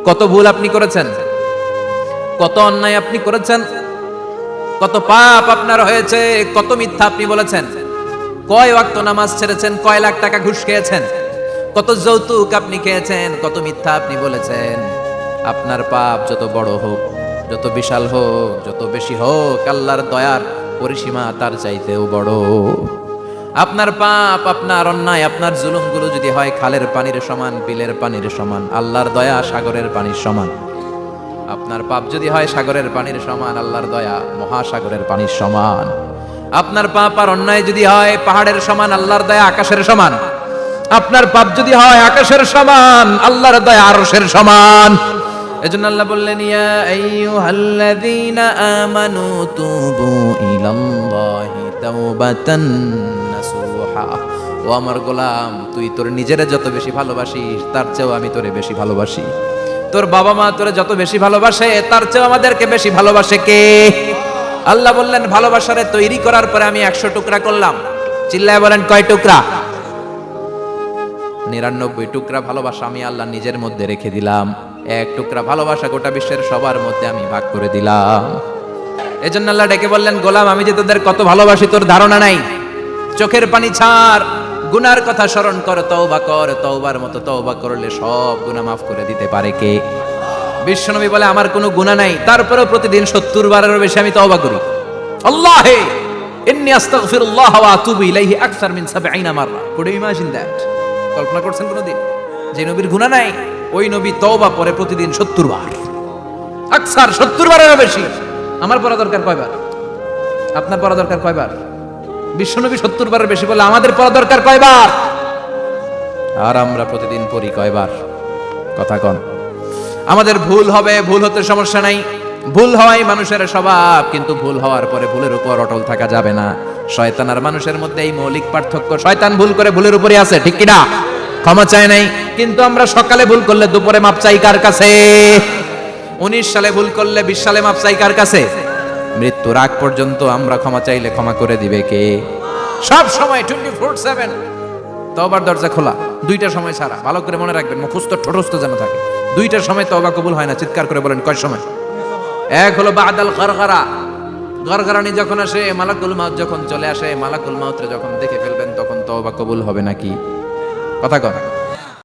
কত ভুল আপনি করেছেন, কত অন্যায় আপনি করেছেন, কত পাপ আপনার হয়েছে, কত মিথ্যা আপনি বলেছেন, কয় ওয়াক্ত নামাজ ছেড়েছেন, কয় লাখ টাকা ঘুষ খেয়েছেন, কত যৌতুক আপনি খেয়েছেন, কত মিথ্যা আপনি বলেছেন। আপনার পাপ যত বড় হোক, যত বিশাল হোক, যত বেশি হোক, আল্লাহর দয়ার পরিসীমা তার চাইতেও বড়। আপনার পাপ, আপনার অন্যায়, আপনার জুলুমগুলো যদি হয় খালের পানির সমান, বিলের পানির সমান, আল্লাহর দয়া সাগরের পানির সমান। আপনার পাপ যদি হয় সাগরের পানির সমান, আল্লাহর দয়া মহাসাগরের পানির সমান। আপনার পাপ আর অন্যায় যদি হয় পাহাড়ের সমান, আল্লাহর দয়া আকাশের সমান। আপনার পাপ যদি হয় আকাশের সমান, আল্লাহর দয়া আরশের সমান। এজন্য আল্লাহ বললেন, ইয়া আইয়ুহাল্লাযীনা আমানু তুবু ইলাল্লাহি তাওবাতান নাসুহা। ও আমার গোলাম, তুই তোর নিজেরে যত বেশি ভালোবাসিস তার চেয়েও আমি তোরে বেশি ভালোবাসি। তোর বাবা মা তোরে যত বেশি ভালোবাসে তার চেয়েও আমাদেরকে বেশি ভালোবাসে কে? আল্লাহ বললেন, ভালোবাসারে তৈরি করার পরে আমি 100 টুকরা করলাম। চিল্লায় বলেন, কয় টুকরা? 99 টুকরা ভালোবাসা আমি আল্লাহ নিজের মধ্যে রেখে দিলাম। 1 টুকরা ভালোবাসা গোটা বিশ্বের সবার মধ্যে আমি ভাগ করে দিলাম। এজন্য আল্লাহ ডেকে বললেন, গোলাম আমি যে তোদের কত ভালোবাসি তোর ধারণা নাই। চোখের পানি ছাড়, গুনার কথা স্মরণ কর, তওবা কর। তওবার মতো তওবা করলে সব গুনাহ মাফ করে দিতে পারে কে? বিশ্বনবী বলে, আমার কোনো গুনাহ নাই, তারপরেও প্রতিদিন 70 বারেরও বেশি আমি তওবা করি। আল্লাহে ইন্নী আস্তাগফিরুল্লাহ ওয়া আতুবু ইলাইহি আকসার মিন 70 মাররা। Could you imagine that? কল্পনা করছেন কোনদিন যে নবীর গুনাহ নাই, ওই নবী তওবা পড়ে প্রতিদিন 70 বার, আকসার 70 বারেরও বেশি। আমার পড়া দরকার কয়বার? আপনার পড়া দরকার কয়বার? বিশ্বনবী 70 বারের বেশি বলে আমাদের পড়া দরকার কয়বার? আর আমরা প্রতিদিন পড়ি কয়বার? কথা কন। আমাদের ভুল হবে, ভুল হতে সমস্যা নাই, ভুল হওয়াই মানুষের স্বভাব, কিন্তু ভুল হওয়ার পরে ভুলের উপর অটল থাকা যাবে না। শয়তান আর মানুষের মধ্যে এই মৌলিক পার্থক্য। শয়তান ভুল করে ভুলের উপরই আছে, ঠিক কি না? ক্ষমা চায় নাই, কিন্তু আমরা সকালে ভুল করলে দুপুরে মাপ চাই কার কাছে? 19 সালে ভুল করলে 20 সালে মাপ চাই কার কাছে? মৃত্যুর আগ পর্যন্ত আমরা ক্ষমা চাইলে ক্ষমা করে দিবে কে? সব সময় 24/7 তওবার দরজা খোলা, 2টা সময় ছাড়া। ভালো করে মনে রাখবেন, মুখস্থ ঠোঁটস্থ যেন থাকে। 2টার সময় তওবা কবুল হয় না। চিৎকার করে বলেন, কয় সময়? এক হলো বাদাল গরগরা, গরগরানি যখন আসে, মালাকুল মাউত যখন চলে আসে, মালাকুল মাউতরে যখন দেখে ফেলবেন তখন তওবা কবুল হবে নাকি? কথা কন।